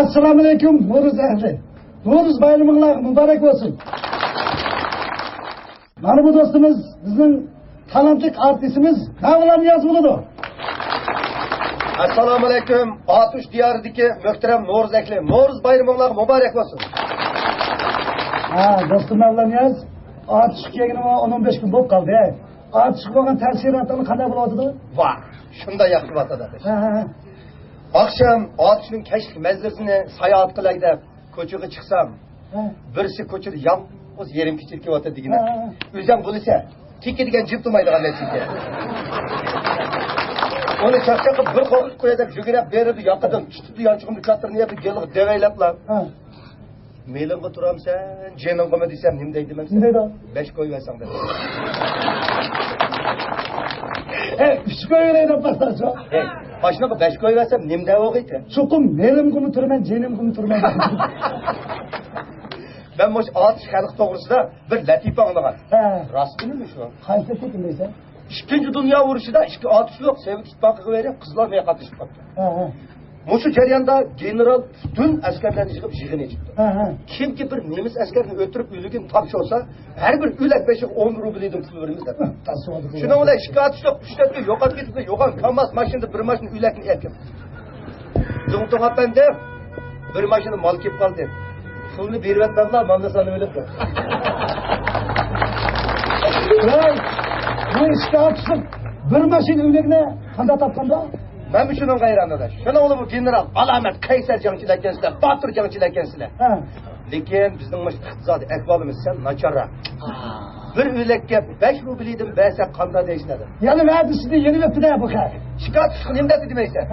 Assalomu alaykum, No'ruz ahli. No'ruz bayraminglar muborak bo'lsin. Mana bu do'stimiz bizning talantli artistimiz Mavlon Niyoz bo'ladi. Assalomu alaykum, Atush diyoridagi muhtaram No'ruz ahli. No'ruz bayraminglar muborak bo'lsin. Do'stim Mavlon Niyoz, Atush kelganima 15 kun bo'lib qoldi. Atush bo'lgan ta'sirotini qanday bo'ladimi? Voh, shunday yaxshi bo'ladi. Akşam Atuş'un keşif mezresini sayahat qilay deb ko'chaga chiqsam, birisi ko'chada yolg'iz yerim kichirga o'tadi degina. O'zim bo'lsa, tikka degan jib turmaydigan narsaga. Uni chaqchaqib bir qo'qib qo'yadi, yugurib berib yoqadan tutdi yonchig'imni kattirni yeb gelib devaylablar. Meylingga turamsan, jeningga desam nima deydiman? Nima deydi? 5 qo'yversan deb. 3 qo'yveraydi pastacho. Başına 5 koyversem nimde o'g'iydi. Cho'qim melimgimi turman, jenimgimi turman. Ben moş atış xalq to'g'risida bir latifa anglagan. Rostmi shu? Qaysi tekin deysan? Ikkinchi dunyo urushida ikki atış yo'q, Sovet ittifoqiga berib qizlar men qatnashib qoldi. Mushu jarayonda general butun askarlarni yig'ib yig'in etdi. Kimki bir nemis askarini o'tirib uyligini topshirsa, har bir o'lak beshi 10 rubldan pul beramiz deb. Shuna bilan ikki atış yo'q, 3 yo'qolib ketdi, yo'qan Kamaz mashinada bir mashina o'lakni erkib. Zo'ngtoq apanda bir mashina mol kelib qoldi. Pulni berib atmablar, mana sani o'libdi. Bu ikki atışlik bir mashina o'lakni qanday topganda? Ben şunun gayranıda. Şuna oğlu bu general, alamet, Kaysar cangçiler ekensiler, Batur cangçiler ekensiler. Lekin bizning iqtisodiy ahvolimiz sen nacharra. Bir o'lakka 5 rubliydim bersa qanday deyishadi. Yana va'dasini yeni vaqtida bu qay. Shikoyat qildim demaysan.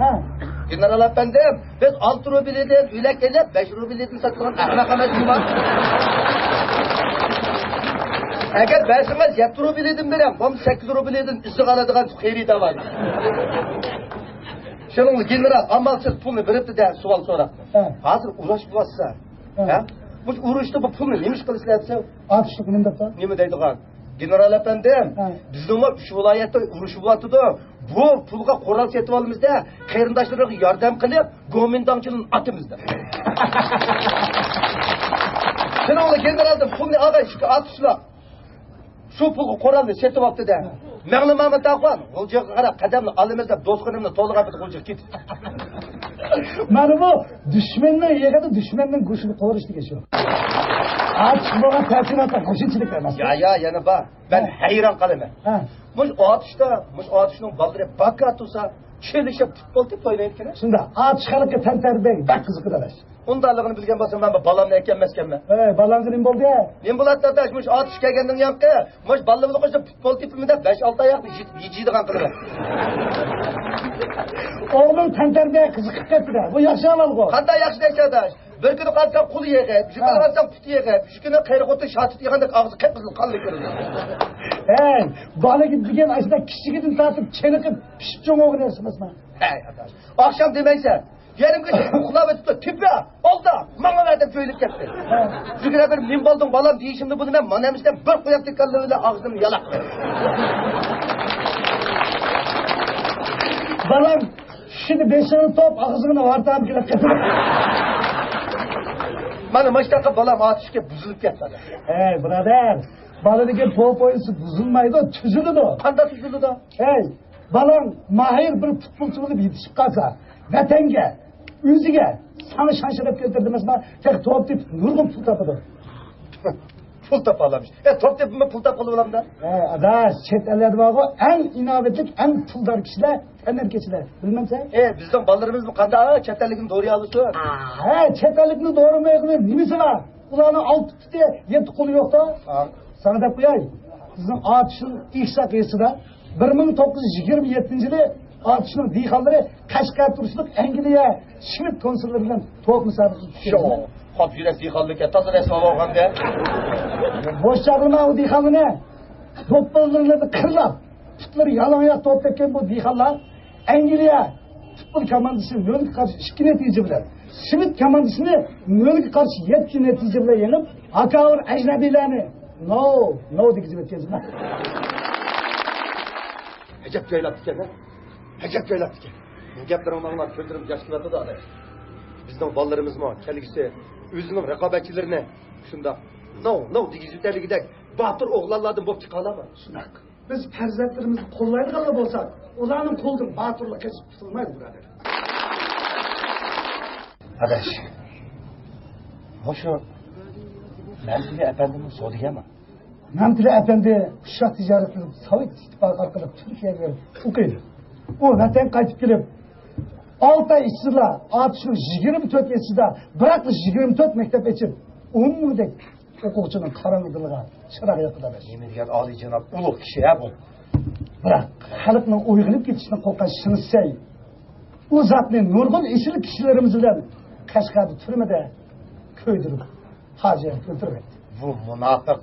General efendim, biz 6 rubliydan o'lak elib 5 rubliydan sotgan ahmoq emas bunlar. Agar bersangiz 7 rubliydan beram, bu 8 rubliydan issiq oladigan xayrida var. Şunun general amalsız pulunu veripti de sual so'rab. Hozir urush bo'lsa, bu urushda bu pulni nima ish qilishlayapsa? Atishlik nima deb? Nima deydigan? General efendim, bizning 3 viloyatda urush bo'lyapti. Bu pulga qo'ral setib olamizda, qarindoshlarga yordam qilib, gomindonchining atimizda. Şunun generaldan pulni olgan atishlar. Şu pulga qoralni setib olibdi-da. Mağlum Ahmet Akvan, Gulcuk'a qarab qadamni alimiz deb do'stqinimni to'liq olib Gulcuk ketdi. Mana bu dushmanning yegadi, dushmanning go'shini qo'rishdiga shu. Atış bo'lgan ta'sirotda qo'shimchilik emas. Ya, yana bor. Ben hayron qolaman. Mush atishning baldiri bakka tursa, chelishib futbol deb o'ynaydi ekan. Shunda atish xalqqa tantarbe, bak qiziqadilar. Undaligini bilgan bo'lsam men balamni ekanmaskanman. Balangiz nima bo'ldi? Men bo'ladi dadash, mush atish kelgandan yoqqa, mush balamni qo'shib futbol tipimida 5-6 oyoqni yeydigan qilaman. O'g'lim tantarbe qiziqib ketdi. Bu yaxshi amal-ku. Qanday yaxshi dadash? Bir kuni qatsam qul yeg'ib, shu kuni qatsam put yeg'ib, shu kuni qayriqotni shatib yegandek og'zi qip-qizil qonli ko'rindi. Balagi degan ashda kichigidan tortib cheniqib pishib cho'ng'og'ini emasmi? Adash. Oqshom demaysan, yerimga uxlab o'tibdi, tipa, oldi, menga deb jo'ylib ketdi. Shukra bir men bo'ldim bolam deyishimni buni men manamizdan bir qo'yib tekkanlar bilan og'zimni yalab. Balam shuni beshini top og'zini vartab kelib ketdi. Mana mashtaqa balam atishga buzilib ketdi. Birodar, baladagi top o'yinsi buzilmaydi, tuziladi. Qanday tuziladi? Balam mahir bir futbolchi bo'lib yetishib qolsa, vatanga, o'ziga sani shanshirab keltirdi emasmi? Tek top deb nurg'un pul topadi. Pul topa olamiz. Top deb pul topa olamda? Adash, chet ellarda bor, eng inovatli, eng puldor kishilar, energechilar. Bilmaysan? Bizning bolalarimiz bu qanday chet ellikni do'riy olishdi? Chet ellikni do'rimaydi, nimasi bor? Ularning 6 puti, 7 qo'li yo'q-da. Sana deb qo'yay. Bizning atishning ihsa qiyasida 1927-yili atishning dehqonlari Qashqar turishlik Angliya Schmidt konsullari bilan to'p musobaqasi o'tkazdi. Xo'p, yurak dehqonlikka toza rasvo olganda. Bosh chaqirma u dehqonni. To'plarni qirlab, putlari yaloq to'p tekkan bu dehqonlar Angliya futbol komandasi 0-ga qarshi 2 natija bilan, Schmidt komandasini 0-ga qarshi 7 natija bilan yengib, akavr ajnabiylarni no degizib o'tkazdi. Hacap joylabdi ekan. Hacap joylabdi ekan. Bu gaplarimni anglab ko'ndirib yoshlatadi adash. Bizning bolalarimiz mı? Kelgisi özünün raqobatchilarini shunda no degizutligidek batır oğlanlardan bo'lib chiqa olami? Shunak. Biz farzandlarimizni qo'llaydigan bo'lsak, ularning qo'lidan batırlik kesib tutilmaydi, birodar. Adash. Hoşu Namtili efendinin so'ragami? Namtili efendi qishloq tijorat qilib, Sovet ittifoqi orqali Turkiyaga o'qiydi. U vatan qaytib kelib, 6 ay ichida shu 24 yilda biroq 24 maktab ochib, 10 mingdek o'quvchining qarang'iligiga chiroq yoqadi. Nima degan oliyjanob ulug' kishi ya bu. Biroq xalqning uyg'onib ketishidan qo'rqqan shinsay, u zotning nurg'un ishli kishilarimiz bilan Qashqarda turmada ko'ydirib, hajir o'tiribdi. Bu munofiq,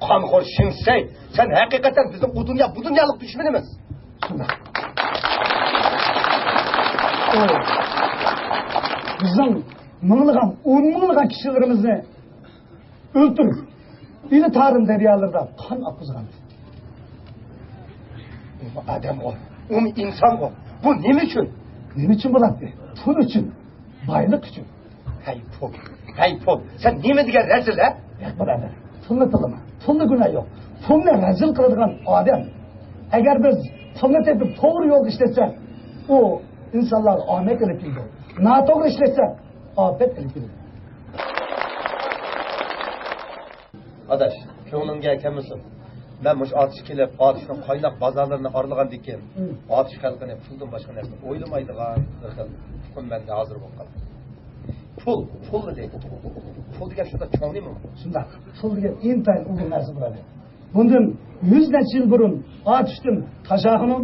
qonxo'r shinsay, sen haqiqatan bizning bu dunyolik dushmanimiz. Shunday. Bizning minglagan, 10 minglagan kishilarimizni o'ldirib, ili tarim daryolarida qon oqizgan. Bu odam o, inson o. Bu nima uchun? Nima uchun bo'ladi? Pul uchun, boylik uchun. Hay pul. Sen nima degan razil ha? Yo'q bo'ladi. Pulni tilama. Pulni gunoh yo'q. Pulni razil qiladigan odam. Agar biz pulni tepib to'g'ri yo'lda ishlatsak, u insonlar omad qilib keldi. Noto'g'ri ishlatsak, ofat qilib keldi. Adash, ko'nglimga kelmasin. Ben mush otish kelib, otishning qaynoq bozorlarini orlagan ekan. Otish xalqini puldan boshqa narsa o'ylamaydigan bir xil hukm menda hozir bo'lib qoldi. Pul deydi. Pul degan shunda cho'nimi? Shunda pul degan intayin ulug' narsa bo'ladi. Bundan 100 necha yil burun otishdan Qashag'inin,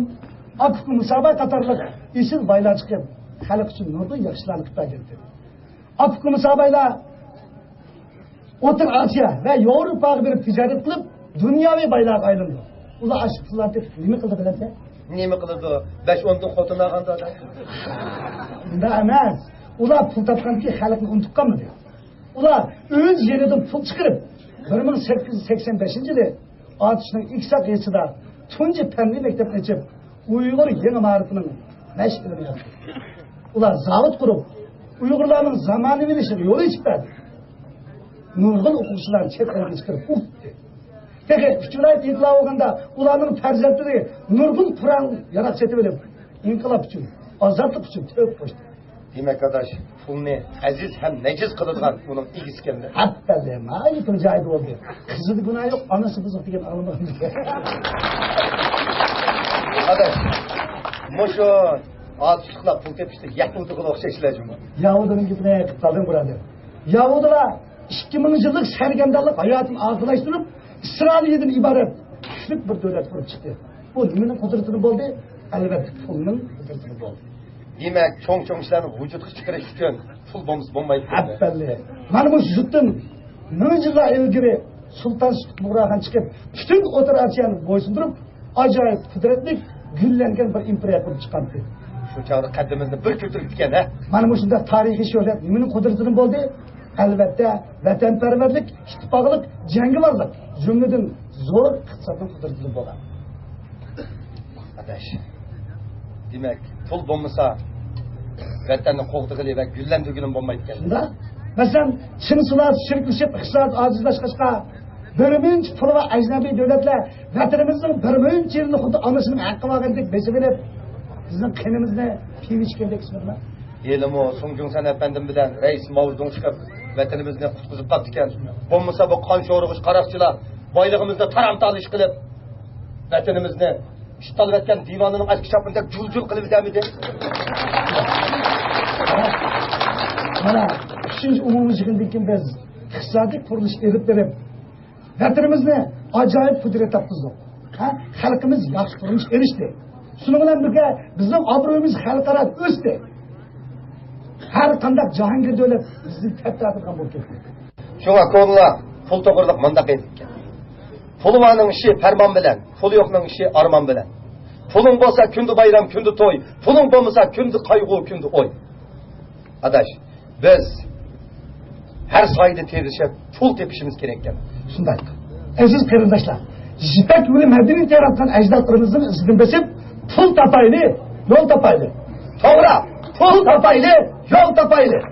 Akku Musoba qatorliq isil baylar chiqib, xalq uchun nurli yaxshilarni qilib berdi. Akku Musobalar O'tir Osiyo va Yevropaga berib tijorat qilib, dunyoviy baylarga aylandi. Ular ashqlar deb nima qildi bilasizmi? Nima qildi? 5-10 ta xotin olganda da. Unda emas. Ular pul topganki xalqni unutib qolmadi. Ular o'z yeridan pul chiqarib 1885-yili otishning iksak yilida tunji fanniy maktabni ochib, Uyg'ur yangi ma'rifining mashqini yaptı. Ular zavod qurib, Uyg'urlarning zamonaviylashiga yo'l ochib berdi. Nurg'un o'quvchilarni chet elga chiqarib o'qitdi. Peki, viloyat inqilobi bo'lganda ularning farzandlari nurg'un Qur'on yaratib setib olib, inqilob uchun, ozodlik uchun to'p qo'shdi. Demek adaş, pulni aziz hem neciz qiladigan uning egisi keldi. Hatta ma'yil joyida bo'ldi. Qizida gunoh yo'q, onasi buzuq degan alimoq. Adaş, musho otishliqlar pul tepishdi, Yahudiga o'xshashlar jumla. Yahudining gapini aytib qoldim birodar. Yahudilar 2000 yillik sargandalik hayotini og'irlashtirib, İsrailiydan iborat kuchli bir davlat qurib chiqdi. Bu nimaning qudratini bo'ldi? Albatta pulning qudratini bo'ldi. Demek çoğun işlerini vücudga chiqarish uchun pul bo'lmaydi. Hatta mana bu yurtdan 1000 yillar ilgari Sultan Murag'an chiqib, butun O'rta Osiyoni bo'ysundirib, ajoyib qudratli gullangan bir imperiya qurib chiqardi. Shu chog'da qaddimizni bir ko'tarib ketgan, ha? Mana bu shunday tarixiy shuhrat nimaning qudratini bo'ldi? Albatta vatanparvarlik, ittifoqlik, jangovarlik, jumladan zo'r iqtisodning qudratini bo'ladi. Adash. Demek pul bo'lmasa vatanni qo'g'dig'ili va gullandirgilim bo'lmaydi ekan. Shunda, masalan, Chin sulosi shirklashib, iqtisod ojizlashganda birmuncha pul va ajnabiy davlatlar vatanimizning birmuncha yilni xuddi onasining haqqi olgandek besib berib, bizning qinimizni piyishgandek ismirlar. Elimo Sungjungsan efendim bilan Reis Mavzudun chiqib vatanimizni qutqizib qoldi ekan. Bo'lmasa bu qon sho'rg'ish qaroqchilar boylig'imizni taram-talish qilib vatanimizni ishtalvatgan divonining aski chopinda jul-jul qilib o'tamidi. Mana 3-umumiy yig'indan keyin biz iqtisodiy qurilish elib berib, vatanimizni ajoyib qudrat topdik. Xalqimiz yaxshi turmush erishdi. Shuning bilan birga bizning obro'yimiz xalqaro o'sdi. Har qanday jahongir davlat bizni kattatirgan bo'lib ketdi. Shunga ko'rlar pul to'g'riliq mundaq aytgan. Pulning ishi farmon bilan, pul yo'qning ishi armon bilan. Puling bo'lsa kundi bayram, kundi to'y. Puling bo'lmasa kundi qayg'u, kundi o'y. Adash, biz har soyda terishib pul tepishimiz kerak ekan. Shunday. Aziz qarindoshlar, Jipak yo'li madaniyat yaratgan ajdodlarimizning izidan besib, pul topaylik, yo'l topaylik. To'g'ri, pul topaylik, yo'l topaylik.